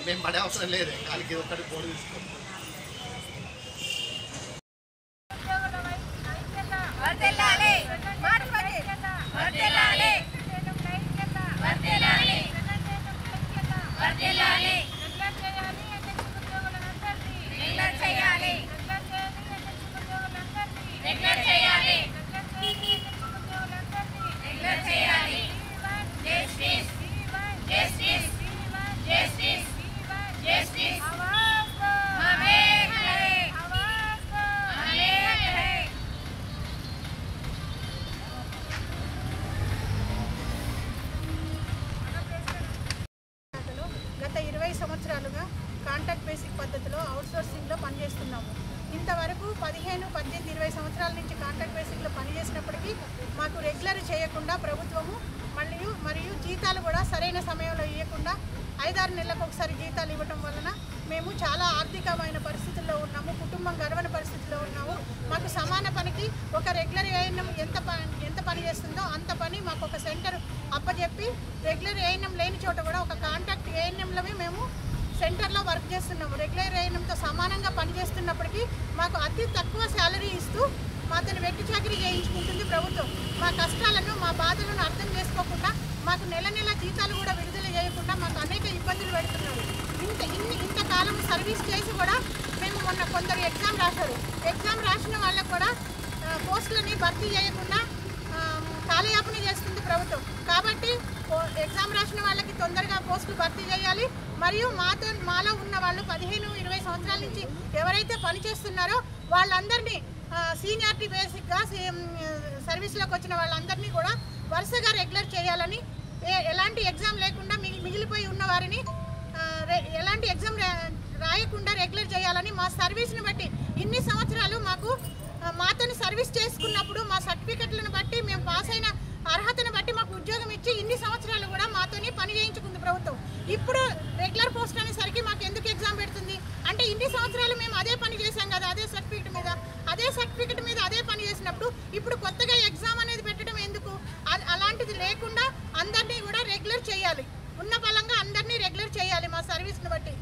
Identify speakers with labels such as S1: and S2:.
S1: మేము పడే అవసరం లేదు, వాళ్ళకి ఒక్కటి బోర్డు తీసుకుంటాం.
S2: గత 20 సంవత్సరాలుగా కాంట్రాక్ట్ బేసిక్ పద్ధతిలో అవుట్సోర్సింగ్లో పనిచేస్తున్నాము. ఇంతవరకు 15, 18, 20 సంవత్సరాల నుంచి కాంట్రాక్ట్ బేసిక్లో పనిచేసినప్పటికీ మాకు రెగ్యులర్ చేయకుండా ప్రభుత్వము మరియు జీతాలు కూడా సరైన సమయంలో ఇవ్వకుండా 5-6 నెలలకు ఒకసారి జీతాలు ఇవ్వటం వలన మేము చాలా ఆర్థికమైన పరిస్థితుల్లో ఉన్నాము, కుటుంబం గడవని పరిస్థితిలో ఉన్నాము. మాకు సమాన పనికి ఒక రెగ్యులర్ ఏఎన్ఎం ఎంత పని చేస్తుందో అంత పని మాకు ఒక సెంటర్ అప్పచెప్పి రెగ్యులర్ ఏఎన్ఎం లేని చోట కూడా ఒక కాంట్రాక్ట్ ఏఎన్ఎంలోనే మేము సెంటర్లో వర్క్ చేస్తున్నాము. రెగ్యులర్ ఏఎన్ఎంతో సమానంగా పనిచేస్తున్నప్పటికీ మాకు అతి తక్కువ శాలరీ ఇస్తూ మాతను వెట్టి చాకరీ చేయించుకుంటుంది ప్రభుత్వం. మా కష్టాలను మా బాధలను అర్థం చేసుకోకుండా మాకు నెల నెల జీతాలు కూడా విడుదల చేయకుండా మాకు అనేక ఇబ్బందులు పెడుతున్నారు. ఇంతకాలం సర్వీస్ చేసి కూడా మేము మొన్న కొందరు ఎగ్జామ్ రాశారు. ఎగ్జామ్ రాసిన వాళ్ళకు కూడా పోస్టులని భర్తీ చేయకుండా కాలయాపన చేస్తుంది ప్రభుత్వం. కాబట్టి ఎగ్జామ్ రాసిన వాళ్ళకి తొందరగా పోస్టులు భర్తీ చేయాలి. మరియు మాలో ఉన్న వాళ్ళు 15-20 సంవత్సరాల నుంచి ఎవరైతే పనిచేస్తున్నారో వాళ్ళందరినీ సీనియారిటీ బేసిక్గా సర్వీస్లోకి వచ్చిన వాళ్ళందరినీ కూడా వరుసగా రెగ్యులర్ చేయాలని, ఎలాంటి ఎగ్జామ్ లేకుండా మిగిలిపోయి ఉన్న వారిని ఎలాంటి ఎగ్జామ్ రాయకుండా రెగ్యులర్ చేయాలని మా సర్వీస్ని బట్టి ఇన్ని సంవత్సరాలు మాతోని సర్వీస్ చేసుకున్నప్పుడు మా సర్టిఫికెట్లను బట్టి మేము పాస్ అయిన అర్హతను బట్టి మాకు ఉద్యోగం ఇచ్చి ఇన్ని సంవత్సరాలు కూడా మాతోని పని చేయించుకుంది ప్రభుత్వం. ఇప్పుడు రెగ్యులర్ పోస్ట్ అనేసరికి మాకు ఎందుకు ఎగ్జామ్ పెడుతుంది అంటే ఇన్ని సంవత్సరాలు మేము అదే పని చేశాం కదా, అదే సర్టిఫికెట్ మీద అదే పని చేసినప్పుడు ఇప్పుడు కొత్తగా ఎగ్జామ్ అనేది పెట్టడం ఎందుకు? అలాంటిది లేకుండా అందరినీ కూడా రెగ్యులర్ చేయాలి, ఉన్న బలంగా అందరినీ రెగ్యులర్ చేయాలి మా సర్వీస్ని బట్టి.